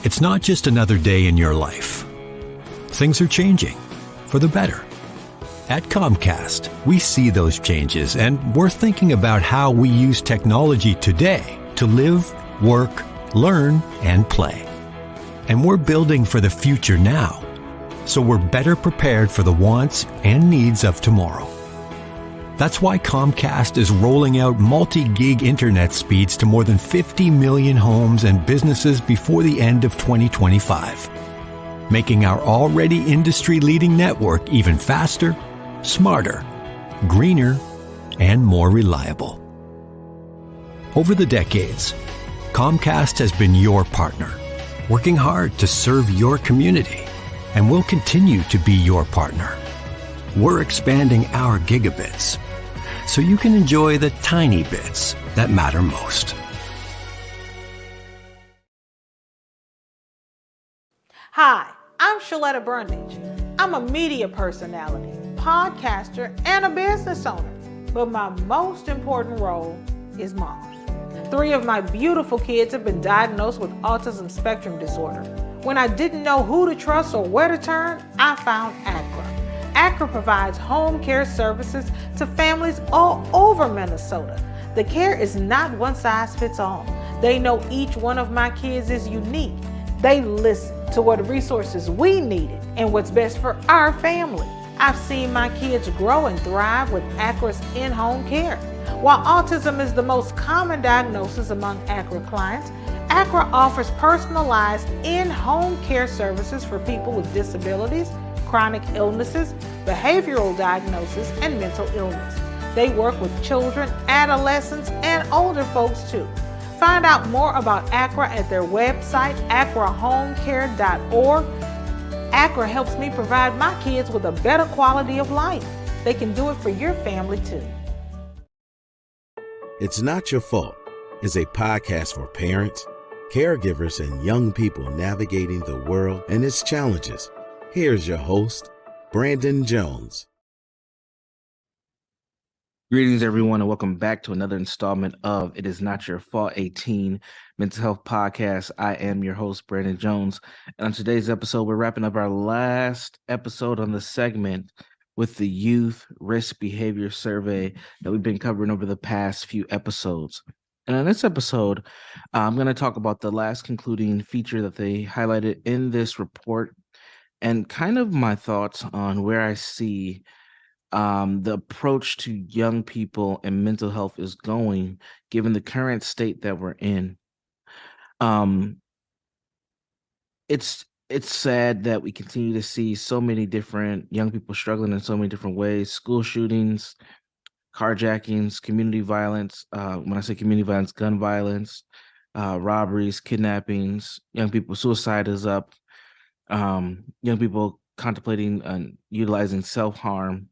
It's not just another day in your life. Things are changing for the better. At Comcast, we see those changes, and we're thinking about how we use technology today to live, work, learn, and play. And we're building for the future now, so we're better prepared for the wants and needs of tomorrow. That's why Comcast is rolling out multi-gig internet speeds to more than 50 million homes and businesses before the end of 2025, making our already industry-leading network even faster, smarter, greener, and more reliable. Over the decades, Comcast has been your partner, working hard to serve your community, and will continue to be your partner. We're expanding our gigabits so you can enjoy the tiny bits that matter most. Hi, I'm Shaletta Brundage. I'm a media personality, podcaster, and a business owner, but my most important role is mom. 3 of my beautiful kids have been diagnosed with autism spectrum disorder. When I didn't know who to trust or where to turn, I found ACRA. ACRA provides home care services to families all over Minnesota. The care is not one size fits all. They know each one of my kids is unique. They listen to what resources we needed and what's best for our family. I've seen my kids grow and thrive with ACRA's in-home care. While autism is the most common diagnosis among ACRA clients, ACRA offers personalized in-home care services for people with disabilities, chronic illnesses, behavioral diagnosis, and mental illness. They work with children, adolescents, and older folks too. Find out more about ACRA at their website, acrahomecare.org. ACRA helps me provide my kids with a better quality of life. They can do it for your family too. It's Not Your Fault is a podcast for parents, caregivers, and young people navigating the world and its challenges. Here's your host, Brandon Jones. Greetings, everyone, and welcome back to another installment of It Is Not Your Fault, a teen mental health podcast. I am your host, Brandon Jones, and on today's episode, we're wrapping up our last episode on the segment with the Youth Risk Behavior Survey that we've been covering over the past few episodes. And in this episode, I'm going to talk about the last concluding feature that they highlighted in this report and kind of my thoughts on where I see the approach to young people and mental health is going, given the current state that we're in. It's sad that we continue to see so many different young people struggling in so many different ways: school shootings, carjackings, community violence. When I say community violence, gun violence, robberies, kidnappings. Young people suicide is up. Young people contemplating and utilizing self-harm.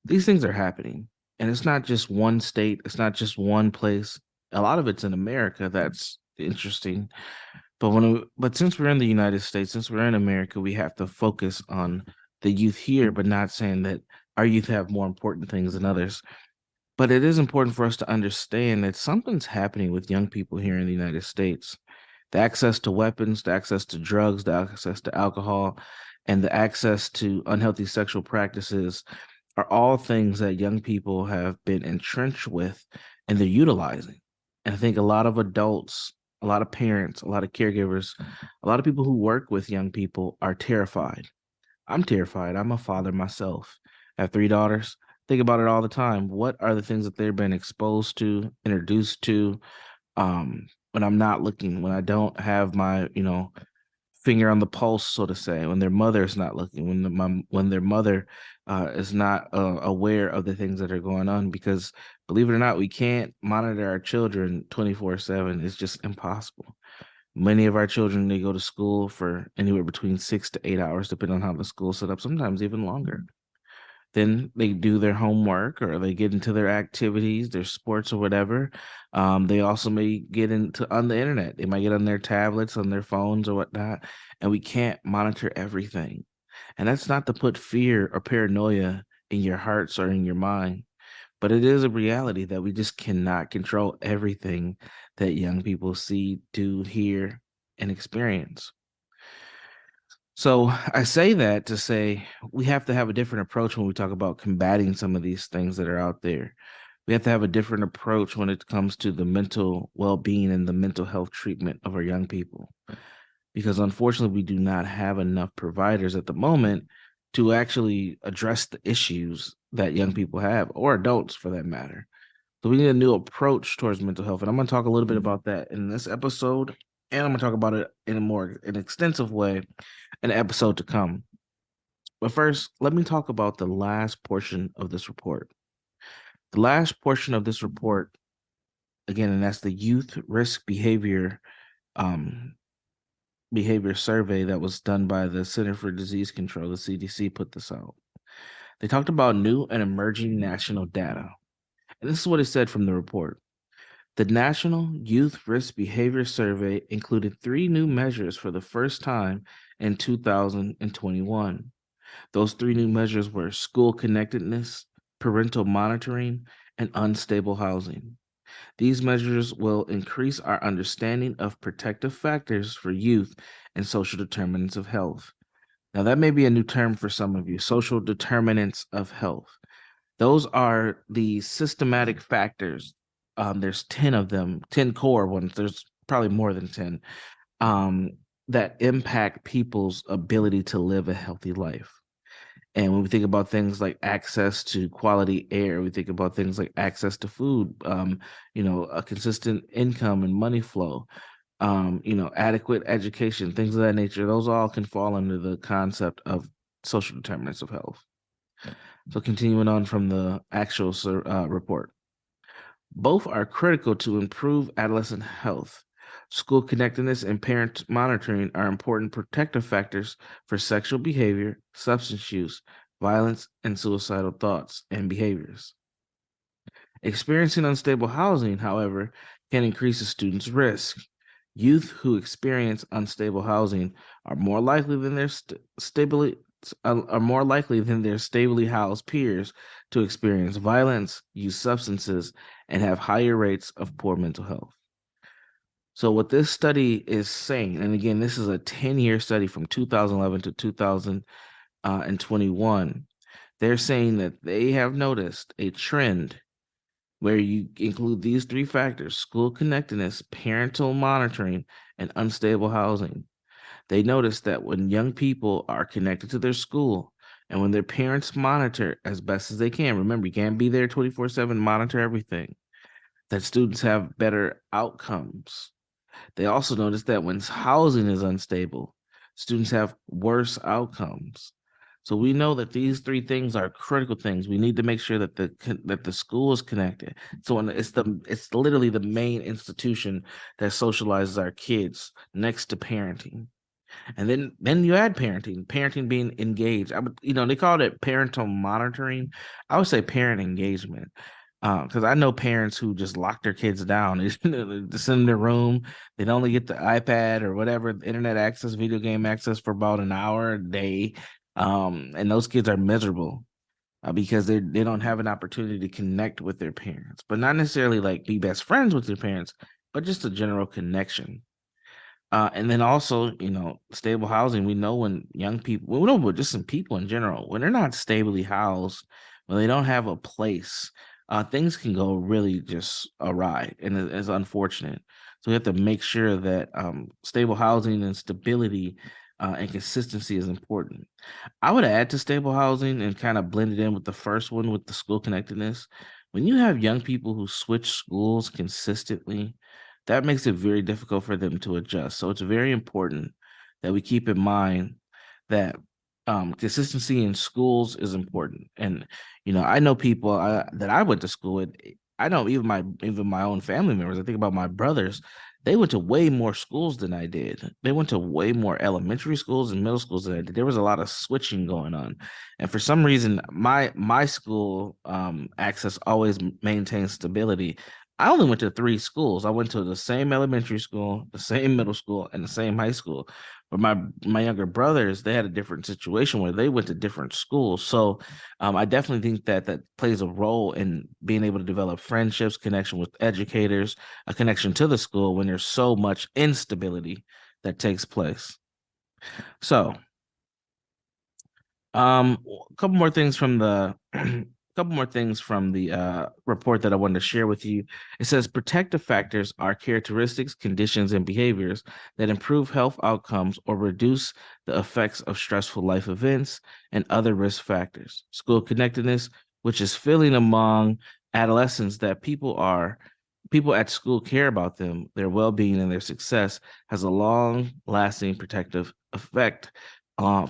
These things are happening, and it's not just one state. It's not just one place. A lot of it's in America. That's interesting. But since we're in the United States, since we're in America, we have to focus on the youth here, but not saying that our youth have more important things than others. But it is important for us to understand that something's happening with young people here in the United States. The access to weapons, the access to drugs, the access to alcohol, and the access to unhealthy sexual practices are all things that young people have been entrenched with and they're utilizing. And I think a lot of adults, a lot of parents, a lot of caregivers, a lot of people who work with young people are terrified. I'm terrified. I'm a father myself. I have 3 daughters. Think about it all the time. What are the things that they've been exposed to, introduced to, when I'm not looking, when I don't have my, finger on the pulse, so to say, when their mother is not looking, when their mother is not aware of the things that are going on? Because believe it or not, we can't monitor our children 24/7. It's just impossible. Many of our children, they go to school for anywhere between 6 to 8 hours, depending on how the school's set up, sometimes even longer. Then they do their homework or they get into their activities, their sports or whatever. They also may get on the internet. They might get on their tablets, on their phones or whatnot, and we can't monitor everything. And that's not to put fear or paranoia in your hearts or in your mind, but it is a reality that we just cannot control everything that young people see, do, hear, and experience. So I say that to say we have to have a different approach when we talk about combating some of these things that are out there. We have to have a different approach when it comes to the mental well-being and the mental health treatment of our young people. Because unfortunately, we do not have enough providers at the moment to actually address the issues that young people have, or adults for that matter. So we need a new approach towards mental health. And I'm going to talk a little bit about that in this episode. And I'm going to talk about it in an extensive way in the episode to come. But first, let me talk about the last portion of this report. The last portion of this report, again, and that's the Youth Risk Behavior survey that was done by the Center for Disease Control, the CDC, put this out. They talked about new and emerging national data. And this is what it said from the report. The National Youth Risk Behavior Survey included 3 new measures for the first time in 2021. Those 3 new measures were school connectedness, parental monitoring, and unstable housing. These measures will increase our understanding of protective factors for youth and social determinants of health. Now, that may be a new term for some of you, social determinants of health. Those are the systematic factors. There's 10 of them, 10 core ones. There's probably more than 10 that impact people's ability to live a healthy life. And when we think about things like access to quality air, we think about things like access to food, a consistent income and money flow, adequate education, things of that nature. Those all can fall under the concept of social determinants of health. So continuing on from the actual report. Both are critical to improve adolescent health. School connectedness and parent monitoring are important protective factors for sexual behavior, substance use, violence, and suicidal thoughts and behaviors. Experiencing unstable housing, however, can increase a student's risk. Youth who experience unstable housing are more likely than their stably housed peers to experience violence, use substances, and have higher rates of poor mental health. So what this study is saying, and again, this is a 10-year study from 2011 to 2021, they're saying that they have noticed a trend where you include these 3 factors: school connectedness, parental monitoring, and unstable housing. They notice that when young people are connected to their school and when their parents monitor as best as they can, remember, you can't be there 24/7, monitor everything, that students have better outcomes. They also notice that when housing is unstable, students have worse outcomes. So we know that these 3 things are critical things. We need to make sure that the school is connected. So it's literally the main institution that socializes our kids next to parenting. And then you add parenting being engaged. They called it parental monitoring. I would say parent engagement. Because I know parents who just lock their kids down. They just send them in their room. They'd only get the iPad or whatever, internet access, video game access for about an hour a day. And those kids are miserable because they don't have an opportunity to connect with their parents, but not necessarily like be best friends with their parents, but just a general connection. And then also, stable housing. We know when young people, we know, but just some people in general, when they're not stably housed, when they don't have a place, things can go really just awry, and it's unfortunate. So we have to make sure that stable housing and stability and consistency is important. I would add to stable housing and kind of blend it in with the first one with the school connectedness. When you have young people who switch schools consistently, that makes it very difficult for them to adjust. So it's very important that we keep in mind that consistency in schools is important. And I know people that I went to school with. I know even my own family members. I think about my brothers. They went to way more schools than I did. They went to way more elementary schools and middle schools than I did. There was a lot of switching going on, and for some reason, my school access always maintained stability. I only went to 3 schools. I went to the same elementary school, the same middle school, and the same high school. But my younger brothers, they had a different situation where they went to different schools. So I definitely think that plays a role in being able to develop friendships, connection with educators, a connection to the school when there's so much instability that takes place. So A couple more things from the report that I wanted to share with you. It says protective factors are characteristics, conditions, and behaviors that improve health outcomes or reduce the effects of stressful life events and other risk factors. School connectedness, which is feeling among adolescents that people at school care about them, their well-being, and their success, has a long-lasting protective effect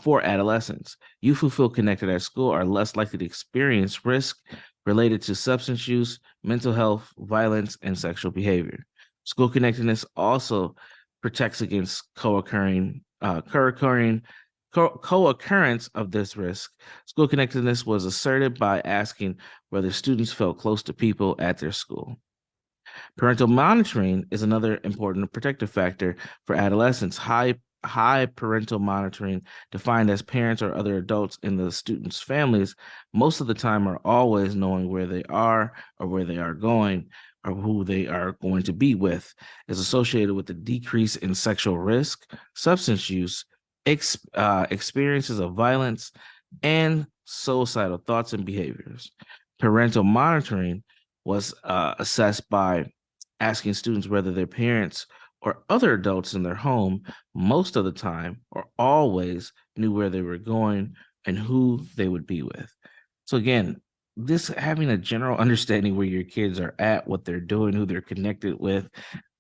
for adolescents. Youth who feel connected at school are less likely to experience risk related to substance use, mental health, violence, and sexual behavior. School connectedness also protects against co-occurrence of this risk. School connectedness was asserted by asking whether students felt close to people at their school. Parental monitoring is another important protective factor for adolescents. High parental monitoring, defined as parents or other adults in the students' families, most of the time are always knowing where they are or where they are going or who they are going to be with, is associated with the decrease in sexual risk, substance use, experiences of violence, and suicidal thoughts and behaviors. Parental monitoring was assessed by asking students whether their parents or other adults in their home most of the time or always knew where they were going and who they would be with. So again, this having a general understanding where your kids are at, what they're doing, who they're connected with,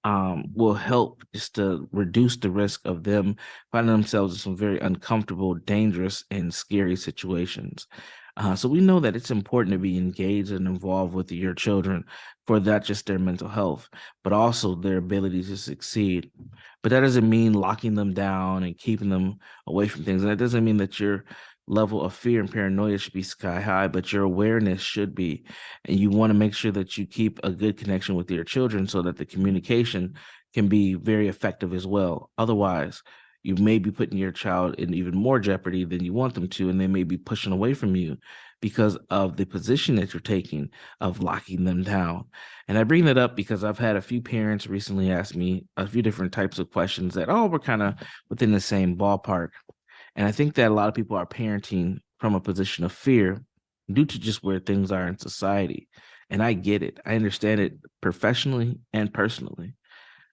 will help just to reduce the risk of them finding themselves in some very uncomfortable, dangerous, and scary situations. So we know that it's important to be engaged and involved with your children for not just their mental health, but also their ability to succeed. But that doesn't mean locking them down and keeping them away from things. And that doesn't mean that your level of fear and paranoia should be sky high, but your awareness should be. And you want to make sure that you keep a good connection with your children so that the communication can be very effective as well. Otherwise, you may be putting your child in even more jeopardy than you want them to, and they may be pushing away from you because of the position that you're taking of locking them down. And I bring that up because I've had a few parents recently ask me a few different types of questions that all were kind of within the same ballpark. And I think that a lot of people are parenting from a position of fear due to just where things are in society. And I get it. I understand it professionally and personally.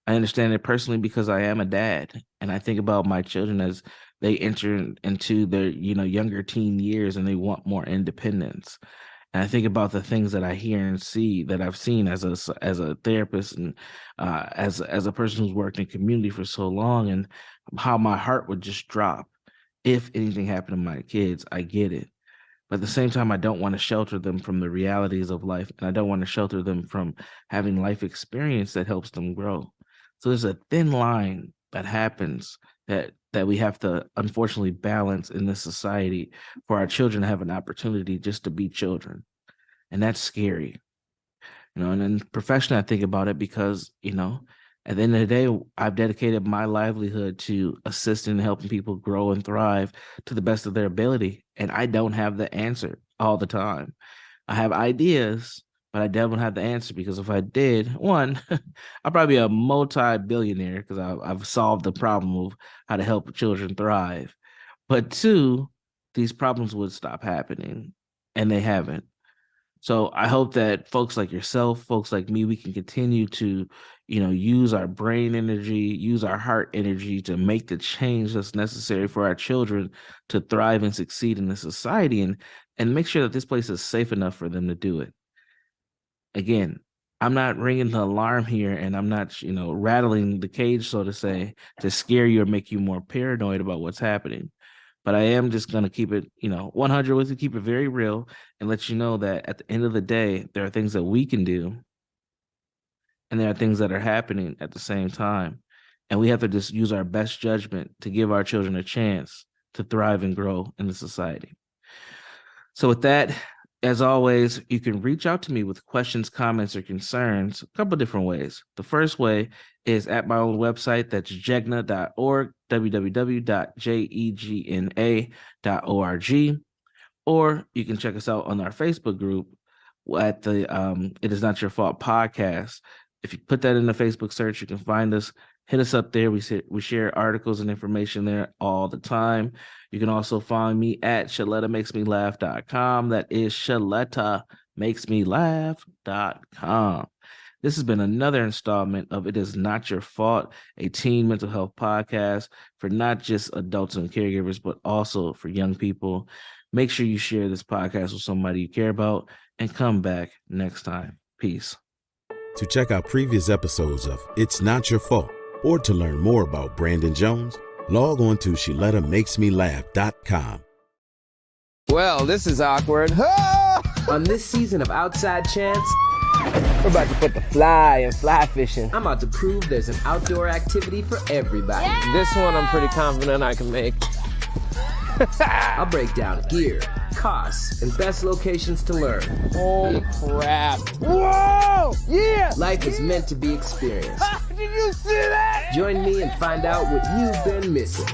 I understand it personally because I am a dad, and I think about my children as they enter into their, younger teen years and they want more independence. And I think about the things that I hear and see that I've seen as a therapist and as a person who's worked in community for so long, and how my heart would just drop if anything happened to my kids. I get it. But at the same time, I don't want to shelter them from the realities of life, and I don't want to shelter them from having life experience that helps them grow. So there's a thin line that happens that we have to unfortunately balance in this society for our children to have an opportunity just to be children. And that's scary. And then professionally, I think about it because, at the end of the day, I've dedicated my livelihood to assisting and helping people grow and thrive to the best of their ability. And I don't have the answer all the time. I have ideas, but I don't have the answer, because if I did, one, I'd probably be a multi-billionaire because I've solved the problem of how to help children thrive. But two, these problems would stop happening, and they haven't. So I hope that folks like yourself, folks like me, we can continue to, use our brain energy, use our heart energy to make the change that's necessary for our children to thrive and succeed in the society, and make sure that this place is safe enough for them to do it. Again, I'm not ringing the alarm here, and I'm not, rattling the cage, so to say, to scare you or make you more paranoid about what's happening. But I am just going to keep it, 100 with you, keep it very real, and let you know that at the end of the day, there are things that we can do, and there are things that are happening at the same time. And we have to just use our best judgment to give our children a chance to thrive and grow in the society. So with that, as always, you can reach out to me with questions, comments, or concerns a couple of different ways. The first way is at my own website. That's jegna.org, www.jegna.org. Or you can check us out on our Facebook group at the It Is Not Your Fault podcast. If you put that in the Facebook search, you can find us. Hit us up there. We share articles and information there all the time. You can also find me at ShalettaMakesMeLaugh.com. That is ShalettaMakesMeLaugh.com. This has been another installment of It Is Not Your Fault, a teen mental health podcast for not just adults and caregivers, but also for young people. Make sure you share this podcast with somebody you care about and come back next time. Peace. To check out previous episodes of It's Not Your Fault, or to learn more about Brandon Jones, log on to ShalettaMakesMeLaugh.com. Well, this is awkward. On this season of Outside Chance, we're about to put the fly in fly fishing. I'm about to prove there's an outdoor activity for everybody. Yeah! This one I'm pretty confident I can make. I'll break down gear, costs, and best locations to learn. Holy crap. Whoa! Yeah! Life is meant to be experienced. Did you see that? Join me and find out what you've been missing.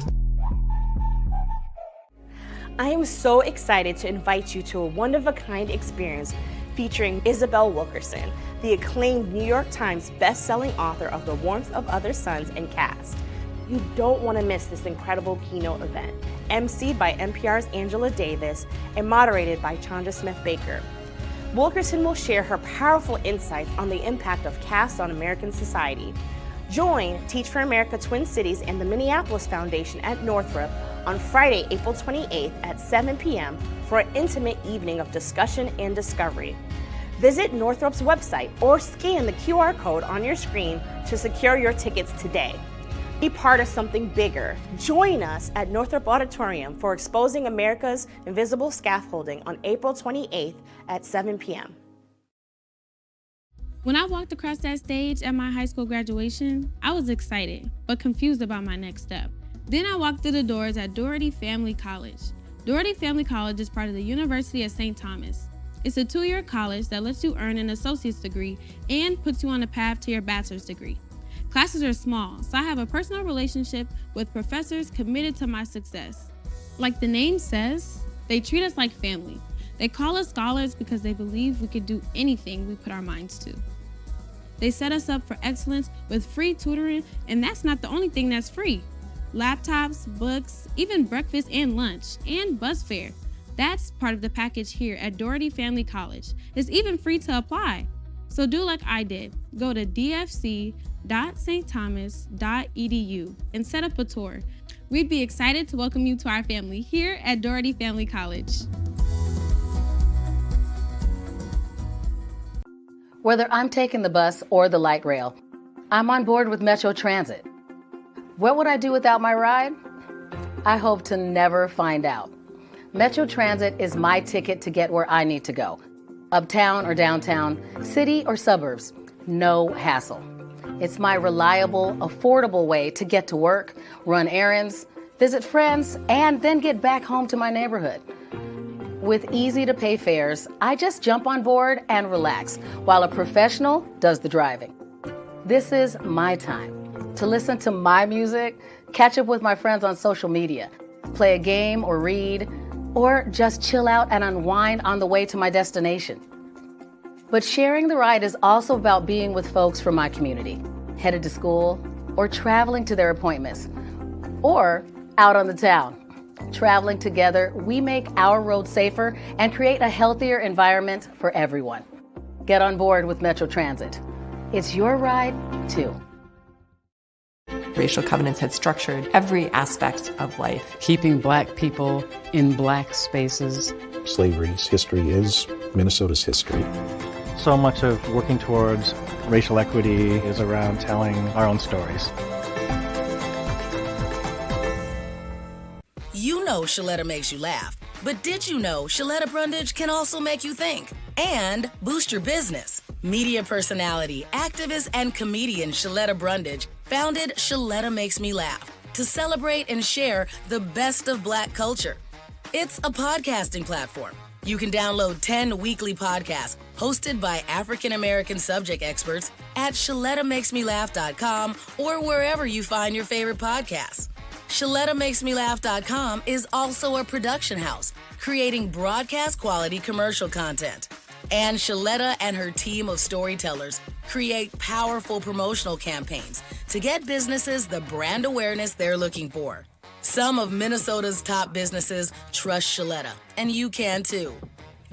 I am so excited to invite you to a one-of-a-kind experience featuring Isabel Wilkerson, the acclaimed New York Times best-selling author of The Warmth of Other Suns and Caste. You don't want to miss this incredible keynote event, emceed by NPR's Angela Davis and moderated by Chanda Smith-Baker. Wilkerson will share her powerful insights on the impact of caste on American society. Join Teach for America Twin Cities and the Minneapolis Foundation at Northrop on Friday, April 28th at 7 p.m. for an intimate evening of discussion and discovery. Visit Northrop's website or scan the QR code on your screen to secure your tickets today. Be part of something bigger. Join us at Northrop Auditorium for Exposing America's Invisible Scaffolding on April 28th at 7 p.m. When I walked across that stage at my high school graduation, I was excited, but confused about my next step. Then I walked through the doors at Doherty Family College. Doherty Family College is part of the University of St. Thomas. It's a 2-year college that lets you earn an associate's degree and puts you on the path to your bachelor's degree. Classes are small, so I have a personal relationship with professors committed to my success. Like the name says, they treat us like family. They call us scholars because they believe we could do anything we put our minds to. They set us up for excellence with free tutoring, and that's not the only thing that's free. Laptops, books, even breakfast and lunch, and bus fare. That's part of the package here at Doherty Family College. It's even free to apply. So do like I did. Go to dfc.stthomas.edu and set up a tour. We'd be excited to welcome you to our family here at Doherty Family College. Whether I'm taking the bus or the light rail, I'm on board with Metro Transit. What would I do without my ride? I hope to never find out. Metro Transit is my ticket to get where I need to go. Uptown or downtown, city or suburbs, no hassle. It's my reliable, affordable way to get to work, run errands, visit friends, and then get back home to my neighborhood. With easy-to-pay fares, I just jump on board and relax while a professional does the driving. This is my time to listen to my music, catch up with my friends on social media, play a game or read, or just chill out and unwind on the way to my destination. But sharing the ride is also about being with folks from my community, headed to school, or traveling to their appointments, or out on the town. Traveling together, we make our road safer and create a healthier environment for everyone. Get on board with Metro Transit. It's your ride, too. Racial covenants had structured every aspect of life. Keeping Black people in Black spaces. Slavery's history is Minnesota's history. So much of working towards racial equity is around telling our own stories. You know Shaletta makes you laugh, but did you know Shaletta Brundage can also make you think and boost your business? Media personality, activist, and comedian Shaletta Brundage founded Shaletta Makes Me Laugh to celebrate and share the best of Black culture. It's a podcasting platform. You can download 10 weekly podcasts hosted by African-American subject experts at ShalettaMakesMeLaugh.com or wherever you find your favorite podcasts. ShalettaMakesMeLaugh.com is also a production house, creating broadcast-quality commercial content. And Shaletta and her team of storytellers create powerful promotional campaigns to to get businesses the brand awareness they're looking for. Some of Minnesota's top businesses trust Sheletta, and you can too.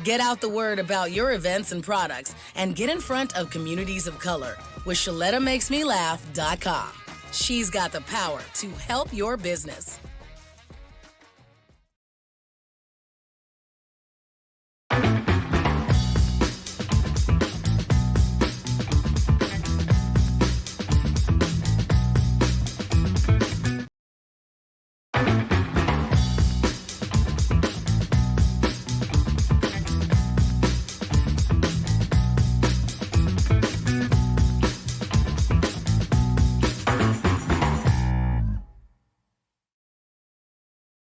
Get out the word about your events and products and get in front of communities of color with ShelettaMakesMeLaugh.com. She's got the power to help your business.